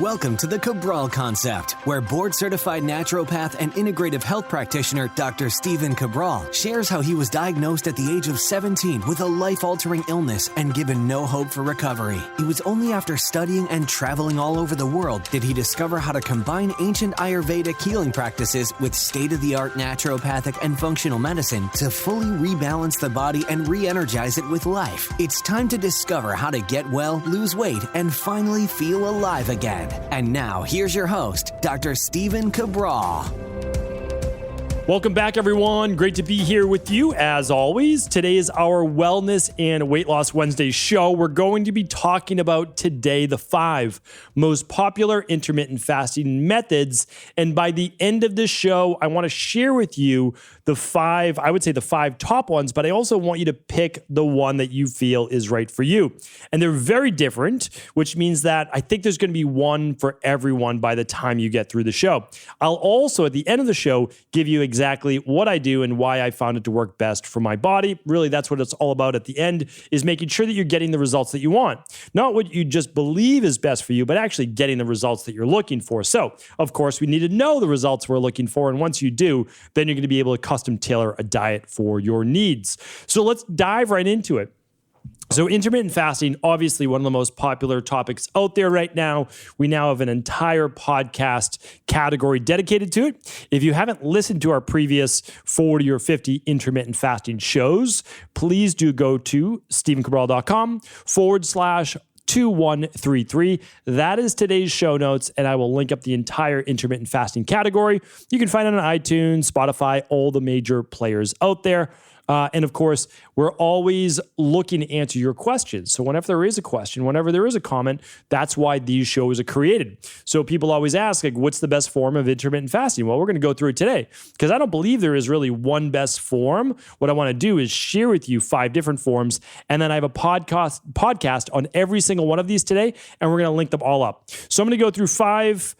Welcome to the Cabral Concept, where board-certified naturopath and integrative health practitioner Dr. Stephen Cabral shares how he was diagnosed at the age of 17 with a life-altering illness and given no hope for recovery. It was only after studying and traveling all over the world did he discover how to combine ancient Ayurvedic healing practices with state-of-the-art naturopathic and functional medicine to fully rebalance the body and re-energize it with life. It's time to discover how to get well, lose weight, and finally feel alive again. And now, here's your host, Dr. Stephen Cabral. Welcome back, everyone. Great to be here with you, as always. Today is our Wellness and Weight Loss Wednesday show. We're going to be talking about today the 5 most popular intermittent fasting methods. And by the end of this show, I want to share with you the 5, I would say the 5 top ones, but I also want you to pick the one that you feel is right for you. And they're very different, which means that I think there's going to be one for everyone by the time you get through the show. I'll also, at the end of the show, give you exactly what I do and why I found it to work best for my body. Really, that's what it's all about at the end, is making sure that you're getting the results that you want. Not what you just believe is best for you, but actually getting the results that you're looking for. So, of course, we need to know the results we're looking for. And once you do, then you're going to be able to custom tailor a diet for your needs. So let's dive right into it. So intermittent fasting, obviously one of the most popular topics out there right now. We now have an entire podcast category dedicated to it. If you haven't listened to our previous 40 or 50 intermittent fasting shows, please do go to stephencabral.com/2133. That is today's show notes, and I will link up the entire intermittent fasting category. You can find it on iTunes, Spotify, all the major players out there. And of course, we're always looking to answer your questions. So whenever there is a question, whenever there is a comment, that's why these shows are created. So people always ask, like, what's the best form of intermittent fasting? Well, we're going to go through it today because I don't believe there is really one best form. What I want to do is share with you 5 different forms. And then I have a podcast on every single one of these today, and we're going to link them all up. So I'm going to go through 5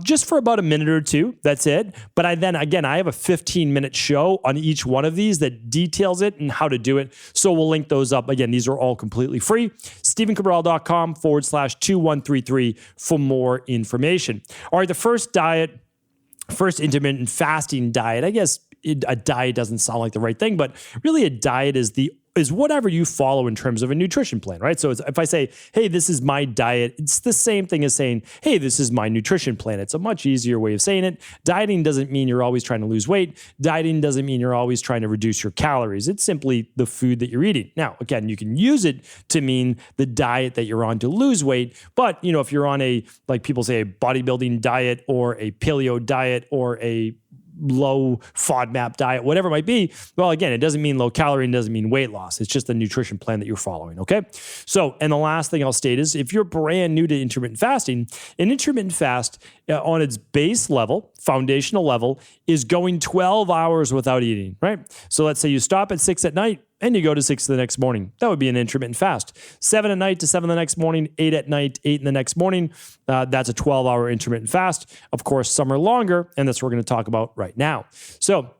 just for about a minute or two. That's it. But I have a 15-minute show on each one of these that details it and how to do it. So we'll link those up. Again, these are all completely free. stephencabral.com/2133 for more information. All right, the first intermittent fasting diet, I guess a diet doesn't sound like the right thing, but really a diet is whatever you follow in terms of a nutrition plan, right? So if I say, hey, this is my diet, it's the same thing as saying, hey, this is my nutrition plan. It's a much easier way of saying it. Dieting doesn't mean you're always trying to lose weight. Dieting doesn't mean you're always trying to reduce your calories. It's simply the food that you're eating. Now, again, you can use it to mean the diet that you're on to lose weight. But, if you're on like people say, a bodybuilding diet or a paleo diet or a low FODMAP diet, whatever it might be, well, again, it doesn't mean low calorie and doesn't mean weight loss. It's just the nutrition plan that you're following, okay? So, and the last thing I'll state is if you're brand new to intermittent fasting, an intermittent fast on its base level, foundational level, is going 12 hours without eating, right? So let's say you stop at 6 at night and you go to 6 the next morning. That would be an intermittent fast. 7 at night to 7 the next morning, 8 at night, 8 in the next morning. That's a 12-hour intermittent fast. Of course, some are longer, and that's what we're going to talk about right now. So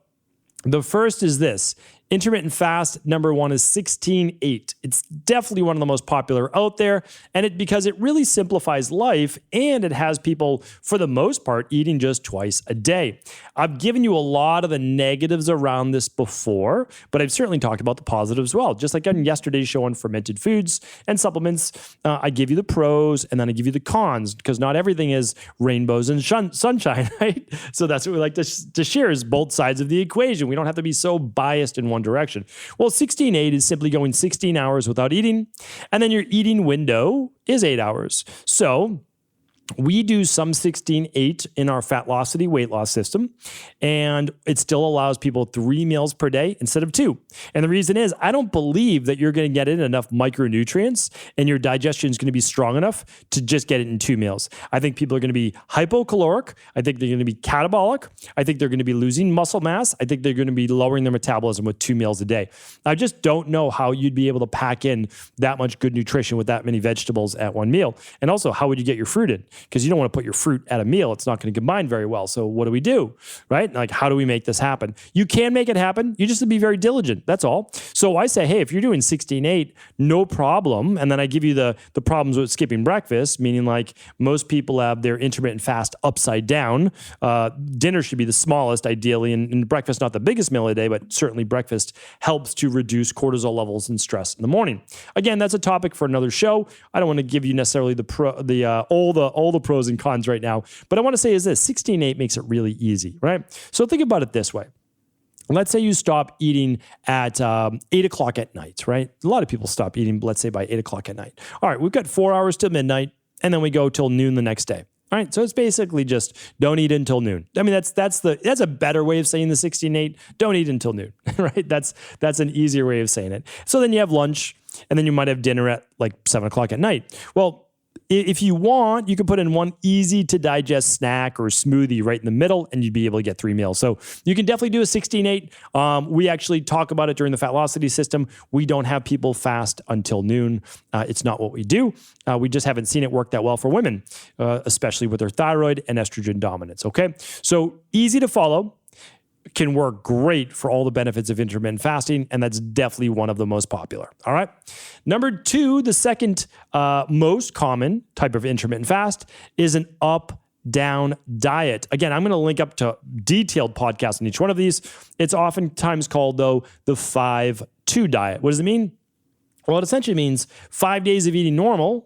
the first is this. Intermittent fast, number 1 is 16-8. It's definitely one of the most popular out there, and because it really simplifies life, and it has people, for the most part, eating just twice a day. I've given you a lot of the negatives around this before, but I've certainly talked about the positives as well. Just like on yesterday's show on fermented foods and supplements, I give you the pros, and then I give you the cons, because not everything is rainbows and sunshine, right? So that's what we like to share, is both sides of the equation. We don't have to be so biased in one direction. Well, 16-8 is simply going 16 hours without eating, and then your eating window is 8 hours. So we do some 16-8 in our Fatlocity weight loss system, and it still allows people 3 meals per day instead of 2. And the reason is, I don't believe that you're going to get in enough micronutrients and your digestion is going to be strong enough to just get it in 2 meals. I think people are going to be hypocaloric. I think they're going to be catabolic. I think they're going to be losing muscle mass. I think they're going to be lowering their metabolism with 2 meals a day. I just don't know how you'd be able to pack in that much good nutrition with that many vegetables at one meal. And also, how would you get your fruit in? because you don't want to put your fruit at a meal. It's not going to combine very well. So what do? Right? Like, how do we make this happen? You can make it happen. You just have to be very diligent. That's all. So I say, hey, if you're doing 16-8, no problem. And then I give you the problems with skipping breakfast, meaning like most people have their intermittent fast upside down. Dinner should be the smallest, ideally, and breakfast not the biggest meal of the day, but certainly breakfast helps to reduce cortisol levels and stress in the morning. Again, that's a topic for another show. I don't want to give you necessarily all the pros and cons right now, but I want to say is this: 16-8 makes it really easy, right? So think about it this way. Let's say you stop eating at 8 o'clock at night, right? A lot of people stop eating, let's say by 8 o'clock at night. All right, we've got 4 hours till midnight, and then we go till noon the next day. All right, so it's basically just don't eat until noon. I mean, that's a better way of saying the 16-8. Don't eat until noon, right? That's an easier way of saying it. So then you have lunch, and then you might have dinner at like 7 o'clock at night. Well, if you want, you can put in one easy to digest snack or smoothie right in the middle, and you'd be able to get 3 meals. So you can definitely do a 16-8. We actually talk about it during the fat velocity system. We don't have people fast until noon. It's not what we do. We just haven't seen it work that well for women, especially with their thyroid and estrogen dominance. Okay. So easy to follow. Can work great for all the benefits of intermittent fasting, and that's definitely one of the most popular. All right. Number 2, the second most common type of intermittent fast is an up-down diet. Again, I'm going to link up to detailed podcasts on each one of these. It's oftentimes called, though, the 5-2 diet. What does it mean? Well, it essentially means 5 days of eating normal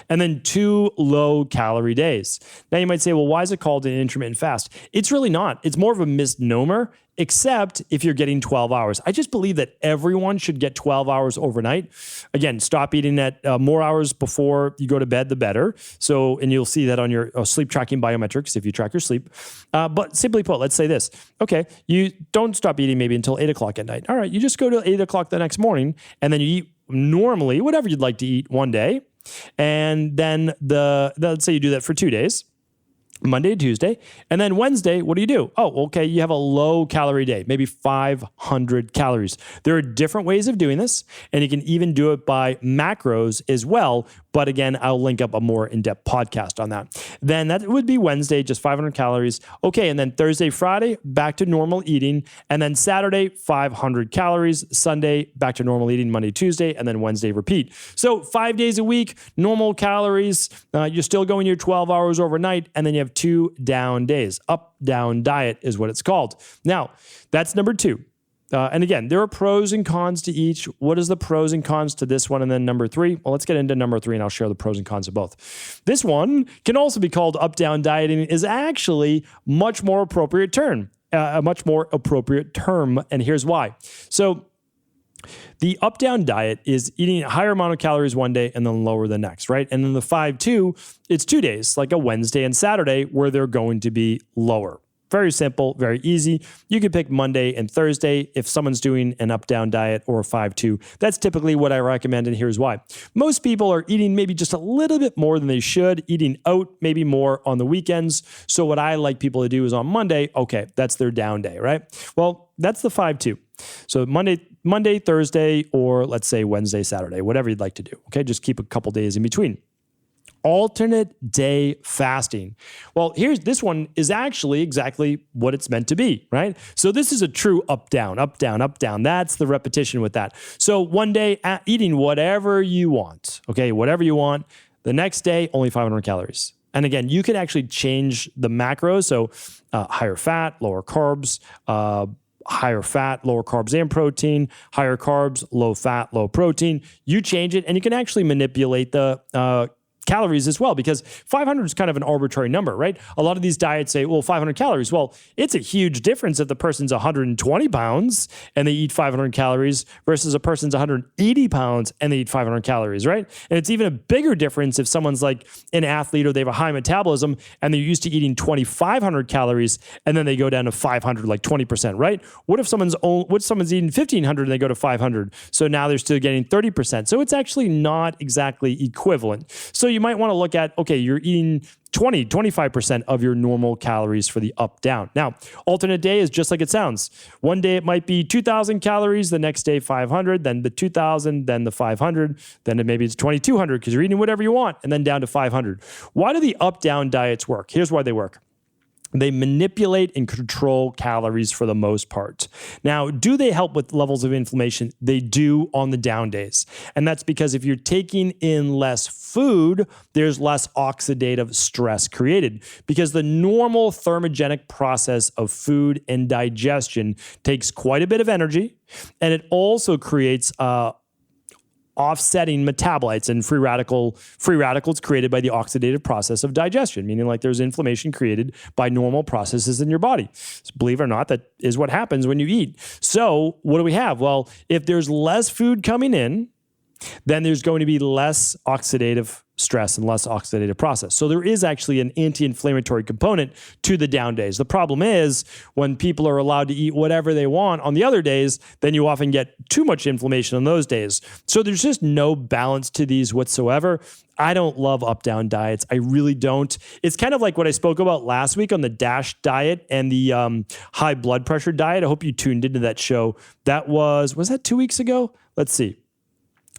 and then 2 low-calorie days. Now, you might say, well, why is it called an intermittent fast? It's really not. It's more of a misnomer, except if you're getting 12 hours. I just believe that everyone should get 12 hours overnight. Again, stop eating at more hours before you go to bed, the better. So, and you'll see that on your sleep tracking biometrics if you track your sleep. But simply put, let's say this. Okay, you don't stop eating maybe until 8 o'clock at night. All right, you just go to 8 o'clock the next morning, and then you eat normally whatever you'd like to eat one day. And then let's say you do that for 2 days, Monday and Tuesday. And then Wednesday, what do? Oh, okay, you have a low calorie day, maybe 500 calories. There are different ways of doing this, and you can even do it by macros as well. But again, I'll link up a more in-depth podcast on that. Then that would be Wednesday, just 500 calories. Okay, and then Thursday, Friday, back to normal eating. And then Saturday, 500 calories. Sunday, back to normal eating. Monday, Tuesday, and then Wednesday, repeat. So 5 days a week, normal calories. You're still going your 12 hours overnight, and then you have 2 down days. Up-down diet is what it's called. Now, that's number 2. And again, there are pros and cons to each. What is the pros and cons to this one? And then number 3, well, let's get into number 3 and I'll share the pros and cons of both. This one can also be called up-down dieting, is actually much more appropriate term, a much more appropriate term. And here's why. So the up-down diet is eating a higher amount of calories one day and then lower the next, right? And then the 5-2, it's 2 days, like a Wednesday and Saturday, where they're going to be lower. Very simple, very easy. You can pick Monday and Thursday if someone's doing an up-down diet or a 5-2. That's typically what I recommend, and here's why. Most people are eating maybe just a little bit more than they should, eating out maybe more on the weekends. So what I like people to do is on Monday, okay, that's their down day, right? Well, that's the 5-2. So Monday, Thursday, or let's say Wednesday, Saturday, whatever you'd like to do. Okay, just keep a couple days in between. Alternate day fasting. Well, this one is actually exactly what it's meant to be, right? So this is a true up, down, up, down, up, down. That's the repetition with that. So one day eating whatever you want, okay, whatever you want. The next day, only 500 calories. And again, you can actually change the macros. So higher fat, lower carbs, higher fat, lower carbs and protein, higher carbs, low fat, low protein. You change it and you can actually manipulate the calories as well, because 500 is kind of an arbitrary number, right? A lot of these diets say, well, 500 calories. Well, it's a huge difference if the person's 120 pounds and they eat 500 calories versus a person's 180 pounds and they eat 500 calories, right? And it's even a bigger difference if someone's like an athlete or they have a high metabolism and they're used to eating 2,500 calories and then they go down to 500, like 20%, right? What if someone's eating 1,500 and they go to 500? So now they're still getting 30%. So it's actually not exactly equivalent. So you might want to look at, okay, you're eating 25% of your normal calories for the up down. Now, alternate day is just like it sounds. One day it might be 2,000 calories, the next day 500, then the 2,000, then the 500, then maybe it's 2,200 because you're eating whatever you want, and then down to 500. Why do the up down diets work? Here's why they work. They manipulate and control calories for the most part. Now, do they help with levels of inflammation? They do on the down days. And that's because if you're taking in less food, there's less oxidative stress created because the normal thermogenic process of food and digestion takes quite a bit of energy. And it also creates offsetting metabolites and free radicals created by the oxidative process of digestion, meaning like there's inflammation created by normal processes in your body. So believe it or not, that is what happens when you eat. So what do we have? Well, if there's less food coming in, then there's going to be less oxidative stress and less oxidative process. So there is actually an anti-inflammatory component to the down days. The problem is when people are allowed to eat whatever they want on the other days, then you often get too much inflammation on those days. So there's just no balance to these whatsoever. I don't love up-down diets. I really don't. It's kind of like what I spoke about last week on the DASH diet and the high blood pressure diet. I hope you tuned into that show. That was that 2 weeks ago? Let's see.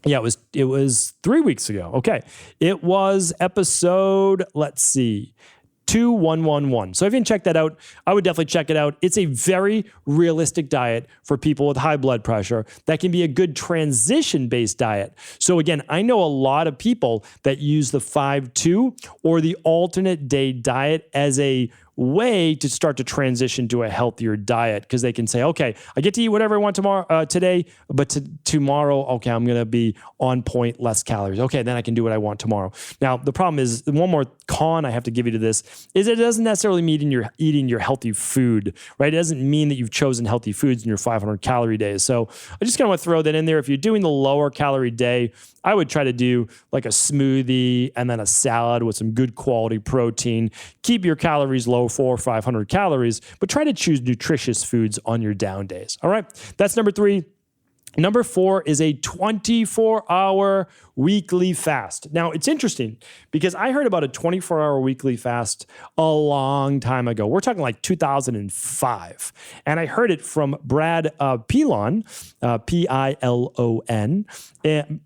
Yeah, it was 3 weeks ago. Okay. It was episode, 2111. So if you didn't check that out, I would definitely check it out. It's a very realistic diet for people with high blood pressure that can be a good transition-based diet. So again, I know a lot of people that use the 5-2 or the alternate day diet as a way to start to transition to a healthier diet because they can say, okay, I get to eat whatever I want today, but tomorrow, okay, I'm going to be on point, less calories. Okay, then I can do what I want tomorrow. Now, the problem is, one more con I have to give you to this is it doesn't necessarily mean you're eating your healthy food, right? It doesn't mean that you've chosen healthy foods in your 500 calorie days. So I just kind of want to throw that in there. If you're doing the lower calorie day, I would try to do like a smoothie and then a salad with some good quality protein. Keep your calories low, 400 or 500 calories, but try to choose nutritious foods on your down days. All right, that's number 3. Number 4 is a 24-hour weekly fast. Now, it's interesting because I heard about a 24-hour weekly fast a long time ago. We're talking like 2005. And I heard it from Brad Pilon, Pilon,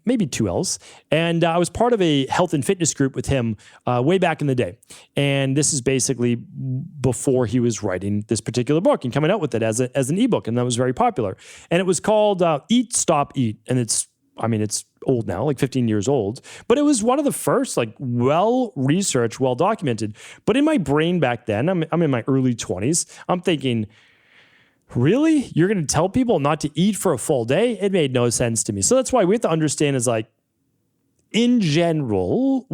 maybe 2 L's. And I was part of a health and fitness group with him way back in the day. And this is basically before he was writing this particular book and coming out with it as an ebook. And that was very popular. And it was called Eat, Stop, Eat. And it's old now, like 15 years old, but it was one of the first, like well-researched, well-documented. But in my brain back then, I'm in my early 20s, I'm thinking, really? You're going to tell people not to eat for a full day? It made no sense to me. So that's why we have to understand is like, in general,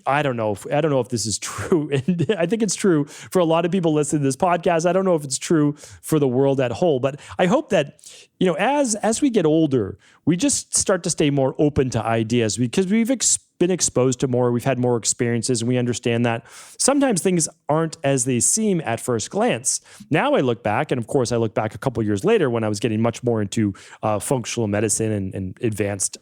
I don't know if this is true. And I think it's true for a lot of people listening to this podcast. I don't know if it's true for the world at whole, but I hope that, as we get older, we just start to stay more open to ideas because we've been exposed to more, we've had more experiences, and we understand that sometimes things aren't as they seem at first glance. Now I look back, and of course I look back a couple of years later when I was getting much more into functional medicine and advanced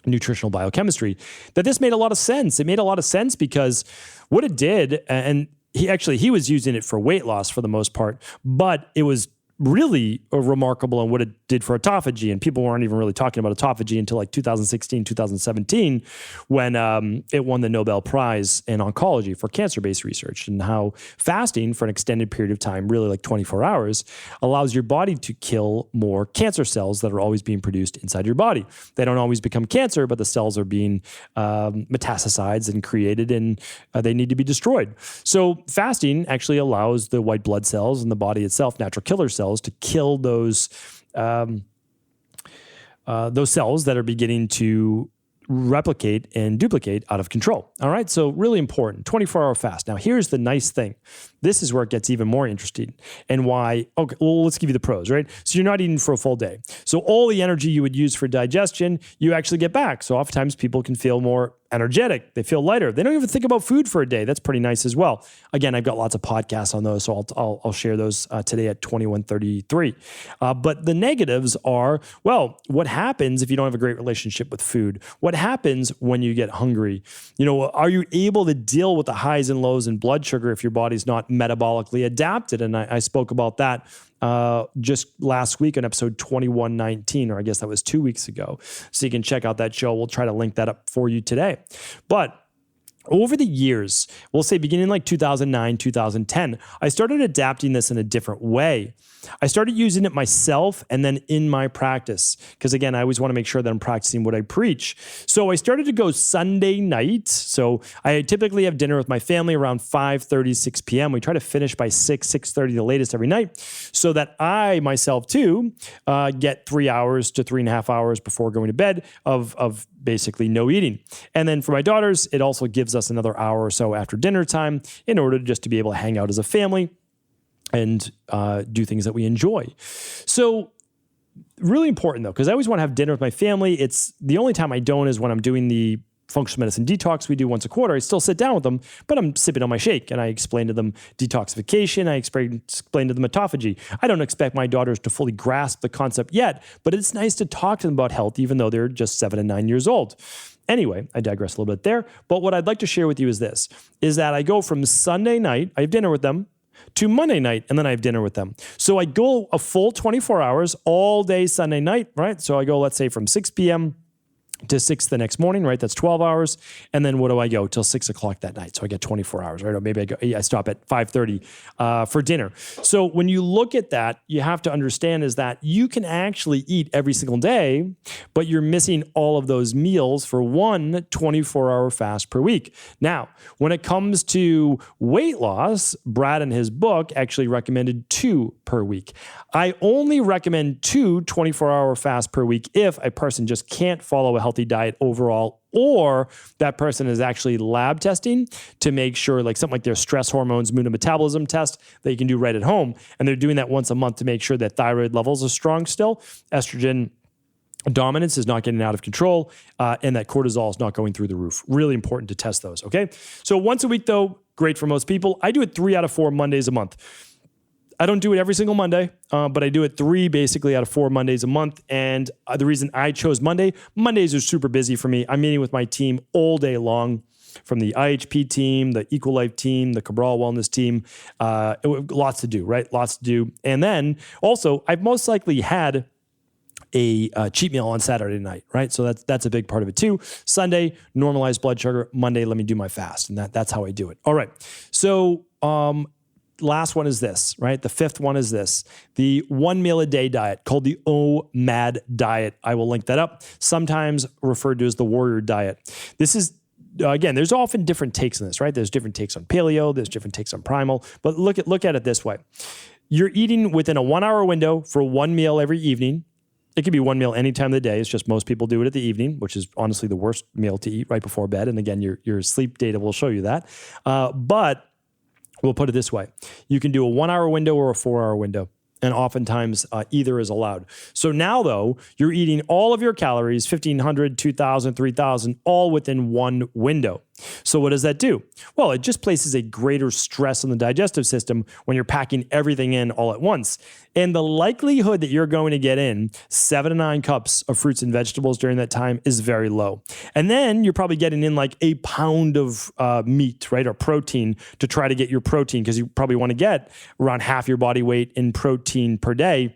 nutritional biochemistry, that this made a lot of sense. It made a lot of sense because what it did, and he was using it for weight loss for the most part, but it was really remarkable in what it did for autophagy. And people weren't even really talking about autophagy until like 2016, 2017, when it won the Nobel Prize in oncology for cancer-based research, and how fasting for an extended period of time, really like 24 hours, allows your body to kill more cancer cells that are always being produced inside your body. They don't always become cancer, but the cells are being metastasized and created, and they need to be destroyed. So fasting actually allows the white blood cells in the body itself, natural killer cells, to kill those cells that are beginning to replicate and duplicate out of control. All right, so really important, 24-hour fast. Now, here's the nice thing. This is where it gets even more interesting and why. Okay, well, let's give you the pros, right? So you're not eating for a full day. So all the energy you would use for digestion, you actually get back. So oftentimes people can feel more energetic. They feel lighter. They don't even think about food for a day. That's pretty nice as well. Again, I've got lots of podcasts on those, so I'll share those today at 21:33. But the negatives are, well, what happens if you don't have a great relationship with food? What happens when you get hungry? Are you able to deal with the highs and lows in blood sugar if your body's not metabolically adapted? And I spoke about that just last week on episode 2119, or I guess that was 2 weeks ago. So you can check out that show. We'll try to link that up for you today. But over the years, we'll say beginning like 2009, 2010, I started adapting this in a different way. I started using it myself and then in my practice. Because again, I always want to make sure that I'm practicing what I preach. So I started to go Sunday night. So I typically have dinner with my family around 5:30, 6 p.m. We try to finish by 6:30 the latest every night, so that I myself too get 3 hours to 3.5 hours before going to bed of basically no eating. And then for my daughters, it also gives us another hour or so after dinner time in order just to be able to hang out as a family and do things that we enjoy. So really important though, because I always want to have dinner with my family. It's the only time I don't is when I'm doing the functional medicine detox we do once a quarter. I still sit down with them, but I'm sipping on my shake and I explain to them detoxification. I explain to them autophagy. I don't expect my daughters to fully grasp the concept yet, but it's nice to talk to them about health, even though they're just 7 and 9 years old. Anyway, I digress a little bit there, but what I'd like to share with you is this, is that I go from Sunday night, I have dinner with them, to Monday night, and then I have dinner with them. So I go a full 24 hours all day Sunday night, right? So I go, let's say from 6 p.m. to 6 the next morning, right? That's 12 hours. And then what do I go till 6 o'clock that night? So I get 24 hours, right? Or maybe I stop at 5:30 for dinner. So when you look at that, you have to understand is that you can actually eat every single day, but you're missing all of those meals for one 24-hour fast per week. Now, when it comes to weight loss, Brad in his book actually recommended 2 per week. I only recommend 2 24-hour fasts per week if a person just can't follow a healthy diet overall, or that person is actually lab testing to make sure, like something like their stress hormones, mood and metabolism test that you can do right at home. And they're doing that once a month to make sure that thyroid levels are strong still, estrogen dominance is not getting out of control, and that cortisol is not going through the roof. Really important to test those, okay? So once a week though, great for most people. I do it 3 out of 4 Mondays a month. I don't do it every single Monday, but I do it 3 basically out of 4 Mondays a month. And the reason I chose Mondays are super busy for me. I'm meeting with my team all day long, from the IHP team, the EcoLife team, the Cabral wellness team. Lots to do, right? Lots to do. And then also, I've most likely had a cheat meal on Saturday night, right? So that's a big part of it too. Sunday, normalized blood sugar. Monday, let me do my fast. And that's how I do it. All right. So, last one is this, right? The 5th one is this, the 1 meal a day diet called the OMAD diet. I will link that up, sometimes referred to as the warrior diet. This is, again, there's often different takes on this, right? There's different takes on paleo, there's different takes on primal, but look at it this way. You're eating within a 1 hour window for 1 meal every evening. It could be 1 meal any time of the day. It's just most people do it at the evening, which is honestly the worst meal to eat right before bed. And again, your sleep data will show you that. But we'll put it this way. You can do a 1 hour window or a 4 hour window. And oftentimes either is allowed. So now though, you're eating all of your calories, 1,500, 2,000, 3,000, all within one window. So what does that do? Well, it just places a greater stress on the digestive system when you're packing everything in all at once. And the likelihood that you're going to get in 7 to 9 cups of fruits and vegetables during that time is very low. And then you're probably getting in like a pound of meat, right? Or protein to try to get your protein, because you probably want to get around half your body weight in protein per day.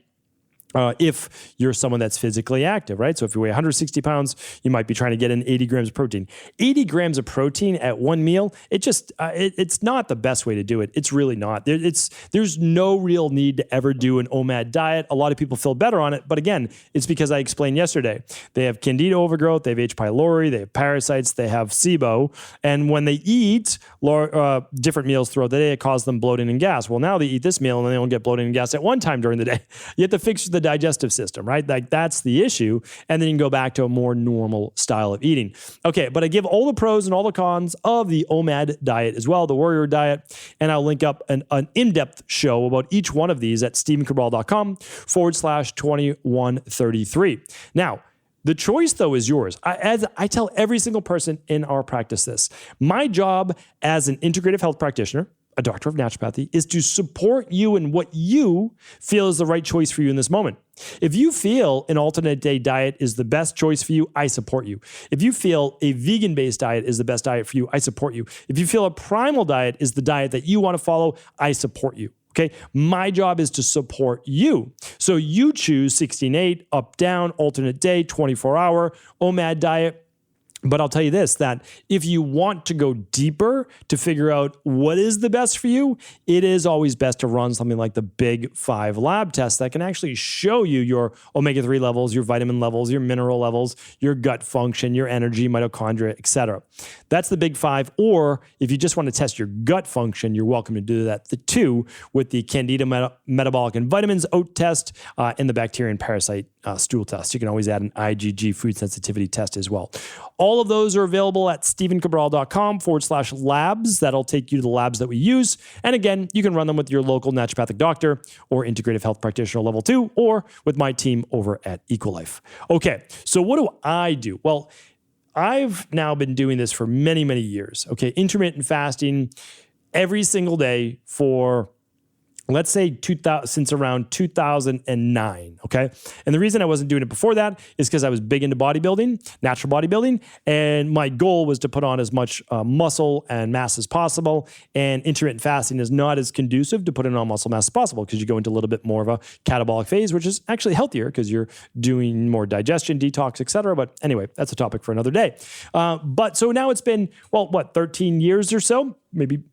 If you're someone that's physically active, right? So if you weigh 160 pounds, you might be trying to get in 80 grams of protein. 80 grams of protein at one meal, it's not the best way to do it. It's really not. There's no real need to ever do an OMAD diet. A lot of people feel better on it, but again, it's because I explained yesterday. They have candida overgrowth, they have H. pylori, they have parasites, they have SIBO, and when they eat different meals throughout the day, it causes them bloating and gas. Well, now they eat this meal and they don't get bloating and gas at one time during the day. You have to fix the digestive system, right? Like that's the issue. And then you can go back to a more normal style of eating. Okay, but I give all the pros and all the cons of the OMAD diet as well, the warrior diet. And I'll link up an in-depth show about each one of these at stephencabral.com/2133. Now, The choice, though, is yours. As I tell every single person in our practice this, my job as an integrative health practitioner, a doctor of naturopathy, is to support you in what you feel is the right choice for you in this moment. If you feel an alternate day diet is the best choice for you, I support you. If you feel a vegan-based diet is the best diet for you, I support you. If you feel a primal diet is the diet that you want to follow, I support you. Okay, my job is to support you. So you choose 16-8, up, down, alternate day, 24-hour, OMAD diet. But I'll tell you this, that if you want to go deeper to figure out what is the best for you, it is always best to run something like the Big 5 lab test that can actually show you your omega-3 levels, your vitamin levels, your mineral levels, your gut function, your energy, mitochondria, etc. That's the Big 5. Or if you just want to test your gut function, you're welcome to do that. The 2 with the Candida metabolic and vitamins oat test and the bacteria and parasite stool test. You can always add an IgG food sensitivity test as well. All of those are available at stevencabral.com/labs. That'll take you to the labs that we use. And again, you can run them with your local naturopathic doctor or integrative health practitioner level 2 or with my team over at Equilife. Okay, so what do I do? Well, I've now been doing this for many, many years. Okay, intermittent fasting every single day for, let's say, since around 2009, okay? And the reason I wasn't doing it before that is because I was big into bodybuilding, natural bodybuilding, and my goal was to put on as much muscle and mass as possible, and intermittent fasting is not as conducive to putting on muscle mass as possible because you go into a little bit more of a catabolic phase, which is actually healthier because you're doing more digestion, detox, et cetera. But anyway, that's a topic for another day. But so now it's been, 13 years or so? Maybe,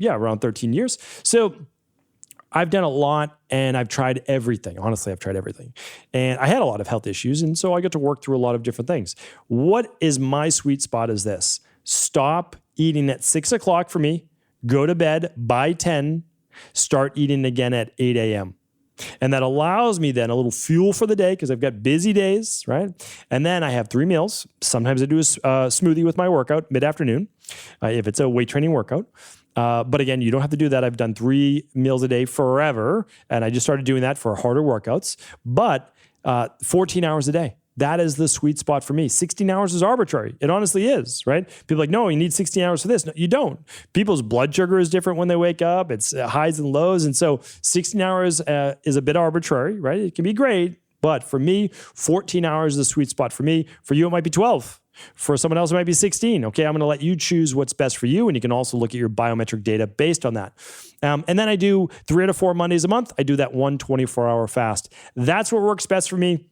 around 13 years. So I've done a lot and I've tried everything. Honestly, I've tried everything. And I had a lot of health issues. And so I got to work through a lot of different things. What is my sweet spot is this: stop eating at 6 o'clock for me, go to bed by 10, start eating again at 8 a.m. And that allows me then a little fuel for the day because I've got busy days, right? And then I have 3 meals. Sometimes I do a smoothie with my workout mid-afternoon if it's a weight training workout. But again, you don't have to do that. I've done 3 meals a day forever, and I just started doing that for harder workouts. But 14 hours a day, that is the sweet spot for me. 16 hours is arbitrary. It honestly is, right? People are like, no, you need 16 hours for this. No, you don't. People's blood sugar is different when they wake up. It's highs and lows. And so 16 hours is a bit arbitrary, right? It can be great. But for me, 14 hours is the sweet spot for me. For you, it might be 12. For someone else, it might be 16. Okay, I'm going to let you choose what's best for you, and you can also look at your biometric data based on that. And then I do 3 to 4 Mondays a month. I do that 1 24-hour fast. That's what works best for me.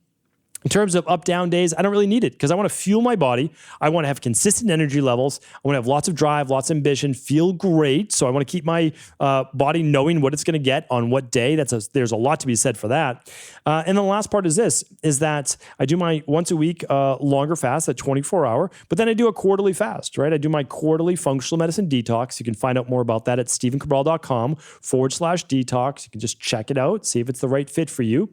In terms of up-down days, I don't really need it because I want to fuel my body. I want to have consistent energy levels. I want to have lots of drive, lots of ambition, feel great. So I want to keep my body knowing what it's going to get on what day. There's a lot to be said for that. And then the last part is this, is that I do my once a week longer fast, at 24-hour, but then I do a quarterly fast, right? I do my quarterly functional medicine detox. You can find out more about that at stevencabral.com/detox. You can just check it out, see if it's the right fit for you.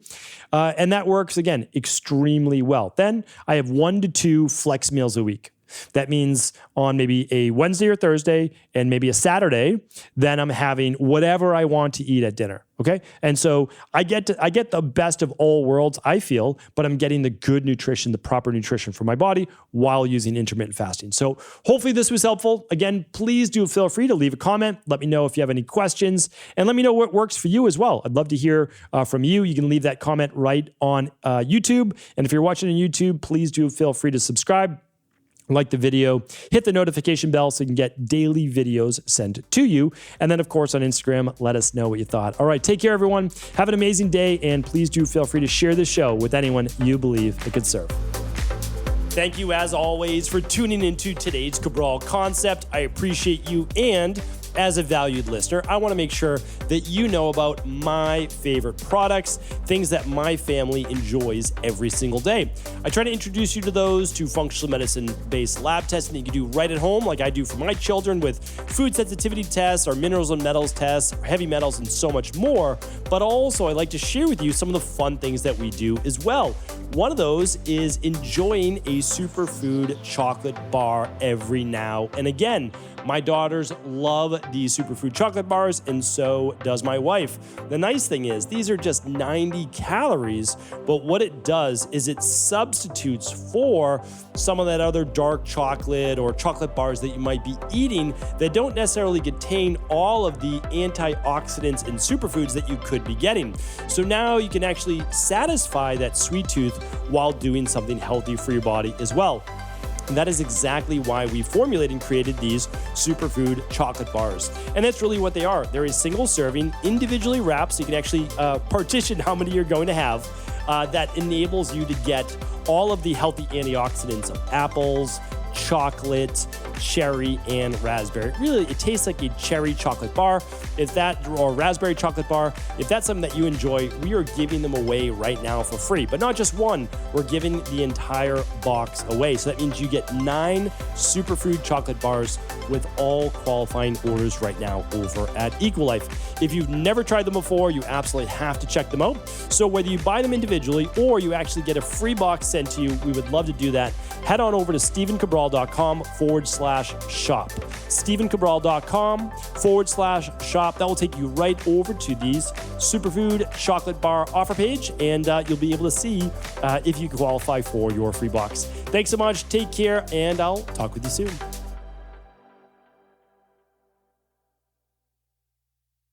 And that works, again, extremely well. Then I have 1 to 2 flex meals a week. That means on maybe a Wednesday or Thursday and maybe a Saturday, then I'm having whatever I want to eat at dinner. Okay. And so I get the best of all worlds, I feel, but I'm getting the good nutrition, the proper nutrition for my body while using intermittent fasting. So hopefully this was helpful. Again, please do feel free to leave a comment. Let me know if you have any questions and let me know what works for you as well. I'd love to hear from you. You can leave that comment right on YouTube. And if you're watching on YouTube, please do feel free to subscribe. Like the video, hit the notification bell so you can get daily videos sent to you. And then, of course, on Instagram, let us know what you thought. All right, take care, everyone. Have an amazing day, and please do feel free to share this show with anyone you believe it could serve. Thank you, as always, for tuning into today's Cabral Concept. I appreciate you, and as a valued listener, I want to make sure that you know about my favorite products, things that my family enjoys every single day. I try to introduce you to those, to functional medicine-based lab testing that you can do right at home, like I do for my children with food sensitivity tests, our minerals and metals tests, our heavy metals, and so much more. But also, I like to share with you some of the fun things that we do as well. One of those is enjoying a superfood chocolate bar every now and again. My daughters love these superfood chocolate bars, and so does my wife. The nice thing is these are just 90 calories, but what it does is it substitutes for some of that other dark chocolate or chocolate bars that you might be eating that don't necessarily contain all of the antioxidants and superfoods that you could be getting. So now you can actually satisfy that sweet tooth while doing something healthy for your body as well. And that is exactly why we formulated and created these superfood chocolate bars. And that's really what they are. They're a single serving, individually wrapped, so you can actually partition how many you're going to have. That enables you to get all of the healthy antioxidants of apples, chocolate, cherry, and raspberry. Really, it tastes like a cherry chocolate bar. If that, or raspberry chocolate bar, if that's something that you enjoy, we are giving them away right now for free. But not just one, we're giving the entire box away. So that means you get 9 superfood chocolate bars with all qualifying orders right now over at Equilife. If you've never tried them before, you absolutely have to check them out. So whether you buy them individually or you actually get a free box sent to you, we would love to do that. Head on over to StephenCabral.com/shop. StephenCabral.com/shop. That will take you right over to these superfood chocolate bar offer page, and you'll be able to see if you qualify for your free box. Thanks so much. Take care, and I'll talk with you soon.